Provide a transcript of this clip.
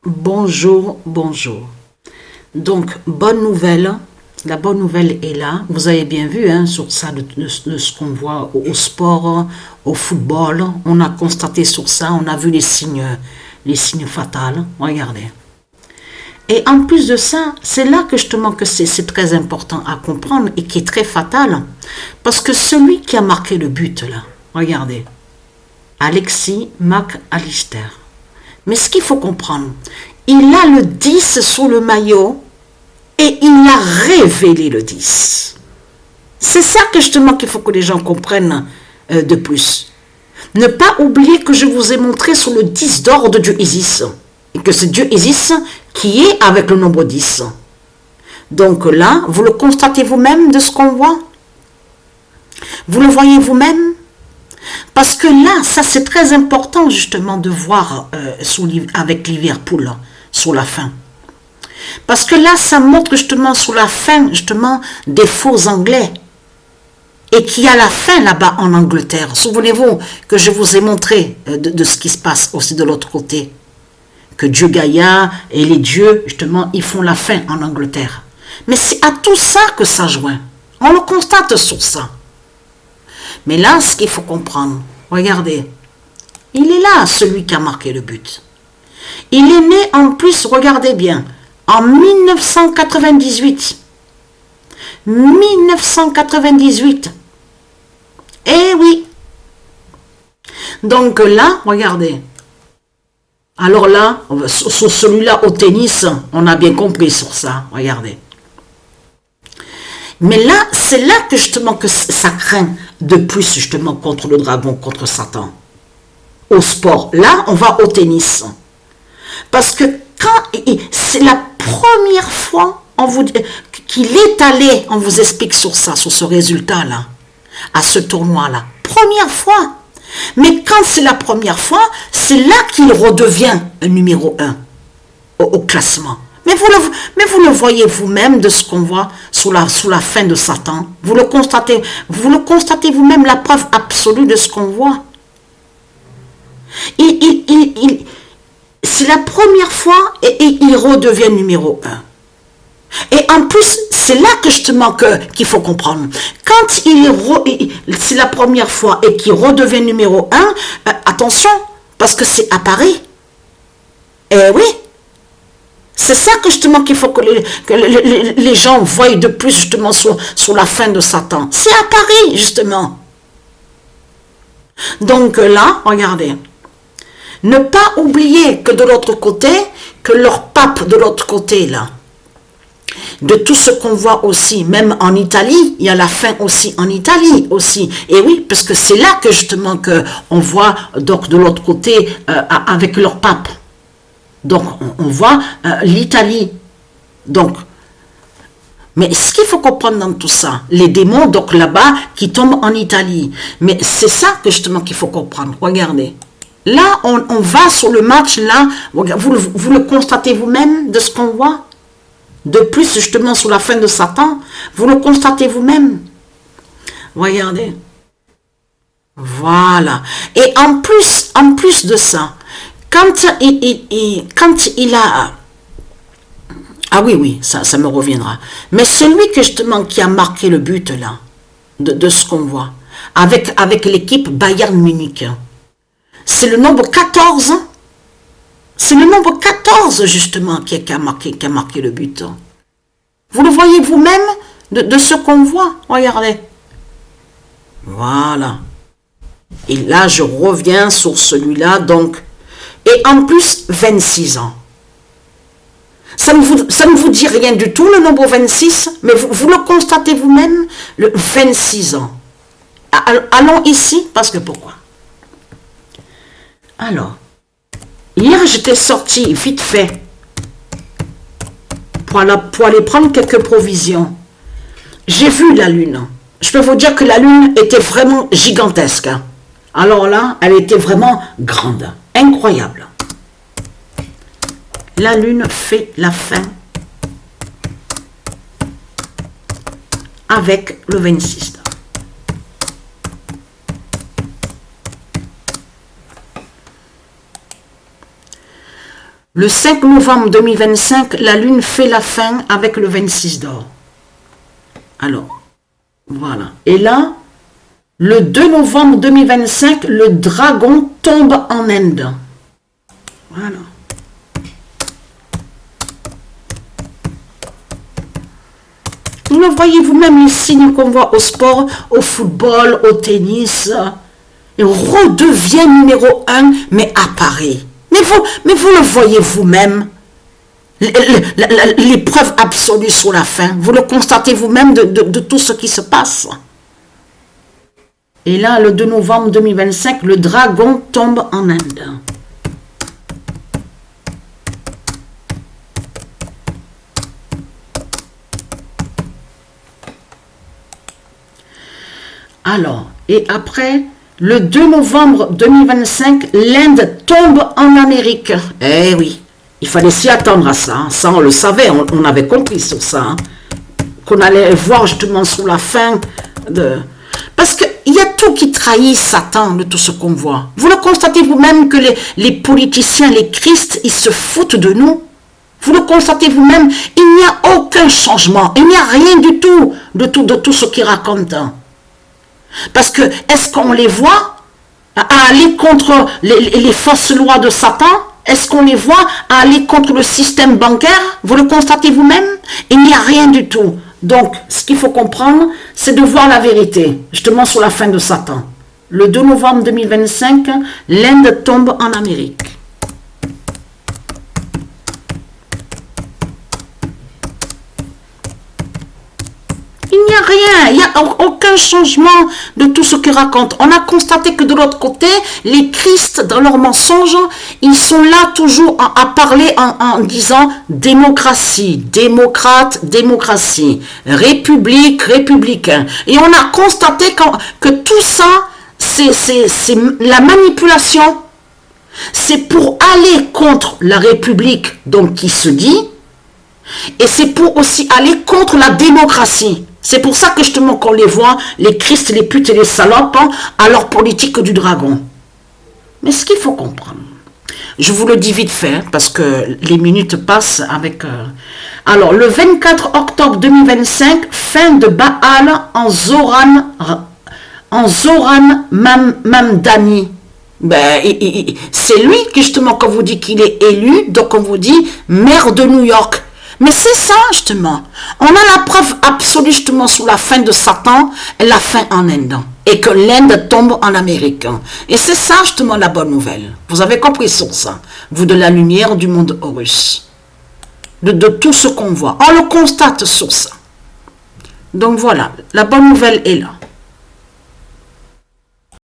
Bonjour, bonjour. Donc, bonne nouvelle. La bonne nouvelle est là. Vous avez bien vu sur ça, de ce qu'on voit au sport, au football. On a constaté sur ça, on a vu les signes fatals. Regardez. Et en plus de ça, c'est là que justement que c'est très important à comprendre et qui est très fatal. Parce que celui qui a marqué le but là, regardez, Alexis McAllister. Mais ce qu'il faut comprendre, il a le 10 sous le maillot et il a révélé le 10. C'est ça que justement qu'il faut que les gens comprennent de plus. Ne pas oublier que je vous ai montré sur le 10 d'or de Dieu Isis. Et que c'est Dieu Isis qui est avec le nombre 10. Donc là, vous le constatez vous-même de ce qu'on voit. Vous le voyez vous-même. Parce que là, ça c'est très important justement de voir avec Liverpool sur la fin. Parce que là, ça montre justement sur la fin justement des faux Anglais. Et qu'il y a la fin là-bas en Angleterre. Souvenez-vous que je vous ai montré de ce qui se passe aussi de l'autre côté. Que Dieu Gaïa et les dieux justement, ils font la fin en Angleterre. Mais c'est à tout ça que ça joint. On le constate sur ça. Mais là, ce qu'il faut comprendre, regardez, il est là, celui qui a marqué le but. Il est né en plus, regardez bien, en 1998. 1998. Eh oui. Donc là, regardez. Alors là, sur celui-là au tennis, on a bien compris sur ça, regardez. Mais là, c'est là que justement que ça craint de plus justement contre le dragon, contre Satan. Au sport, là, on va au tennis. Parce que quand c'est la première fois qu'il est allé, on vous explique sur ça, sur ce résultat-là, à ce tournoi-là. Première fois. Mais quand c'est la première fois, c'est là qu'il redevient numéro 1 au classement. Mais vous le voyez vous-même de ce qu'on voit sous la fin de Satan. Vous le constatez vous-même, la preuve absolue de ce qu'on voit. C'est la première fois et il redevient numéro 1. Et en plus, c'est là que justement qu'il faut comprendre. Quand c'est la première fois et qu'il redevient numéro 1, attention, parce que c'est à Paris. Eh oui. C'est ça que justement qu'il faut que les gens voient de plus justement sur la fin de Satan. C'est à Paris justement. Donc là, regardez. Ne pas oublier que de l'autre côté, que leur pape de l'autre côté là, de tout ce qu'on voit aussi, même en Italie, il y a la fin aussi en Italie aussi. Et oui, parce que c'est là que justement qu'on voit donc de l'autre côté avec leur pape. Donc, on voit l'Italie. Donc, mais ce qu'il faut comprendre dans tout ça, les démons, donc là-bas, qui tombent en Italie. Mais c'est ça que justement qu'il faut comprendre. Regardez. Là, on va sur le match, là, vous le constatez vous-même de ce qu'on voit. De plus, justement, sur la fin de Satan, vous le constatez vous-même. Regardez. Voilà. Et en plus de ça, quand il a... Ah oui, ça me reviendra. Mais celui que justement qui a marqué le but là, de ce qu'on voit, avec l'équipe Bayern Munich, c'est le nombre 14. C'est le nombre 14 justement qui a marqué le but. Vous le voyez vous-même de ce qu'on voit. Regardez. Voilà. Et là, je reviens sur celui-là, donc... Et en plus, 26 ans. Ça ne vous dit rien du tout, le nombre 26, mais vous le constatez vous-même, le 26 ans. Allons ici, parce que pourquoi? Alors, hier, j'étais sorti vite fait pour aller prendre quelques provisions. J'ai vu la lune. Je peux vous dire que la lune était vraiment gigantesque. Alors là, elle était vraiment grande. Incroyable. La lune fait la fin avec le 26. Le 5 novembre 2025, la Lune fait la fin avec le 26 d'or. Alors, voilà. Et là, le 2 novembre 2025, le dragon tombe en Inde. Voilà. Vous le voyez vous-même, les signes qu'on voit au sport, au football, au tennis. Et redevient numéro 1, mais apparaît. Mais vous le voyez vous-même. L'épreuve absolue sur la fin. Vous le constatez vous-même de tout ce qui se passe. Et là, le 2 novembre 2025, le dragon tombe en Inde. Alors, et après, le 2 novembre 2025, l'Inde tombe en Amérique. Eh oui, il fallait s'y attendre à ça. Ça, on le savait, on avait compris sur ça. Hein, qu'on allait voir justement sur la fin de... Parce qu'il y a tout qui trahit Satan de tout ce qu'on voit. Vous le constatez vous-même que les politiciens, les Christ, ils se foutent de nous. Vous le constatez vous-même, il n'y a aucun changement. Il n'y a rien du tout de tout ce qu'ils racontent. Parce que, est-ce qu'on les voit à aller contre les fausses lois de Satan? Est-ce qu'on les voit à aller contre le système bancaire? Vous le constatez vous-même? Il n'y a rien du tout. Donc, ce qu'il faut comprendre, c'est de voir la vérité, justement sur la fin de Satan. Le 2 novembre 2025, l'Inde tombe en Amérique. Il n'y a rien, il n'y a aucun changement de tout ce qu'ils racontent. On a constaté que de l'autre côté, les Christ, dans leurs mensonges, ils sont là toujours à parler en disant démocratie, démocrate, démocratie, république, républicain. Et on a constaté que tout ça, c'est la manipulation. C'est pour aller contre la république, donc qui se dit, et c'est pour aussi aller contre la démocratie. C'est pour ça que justement qu'on les voit, les Christ, les putes et les salopes, à leur politique du dragon. Mais ce qu'il faut comprendre, je vous le dis vite fait, parce que les minutes passent avec... Alors, le 24 octobre 2025, fin de Baal en Zoran Mamdani. Ben, c'est lui qui justement, quand vous dit qu'il est élu, donc on vous dit maire de New York. Mais c'est ça, justement. On a la preuve absolue, justement, sous la fin de Satan, et la fin en Inde. Et que l'Inde tombe en Amérique. Et c'est ça, justement, la bonne nouvelle. Vous avez compris sur ça. Vous de la lumière du monde Horus. De tout ce qu'on voit. On le constate sur ça. Donc voilà, la bonne nouvelle est là.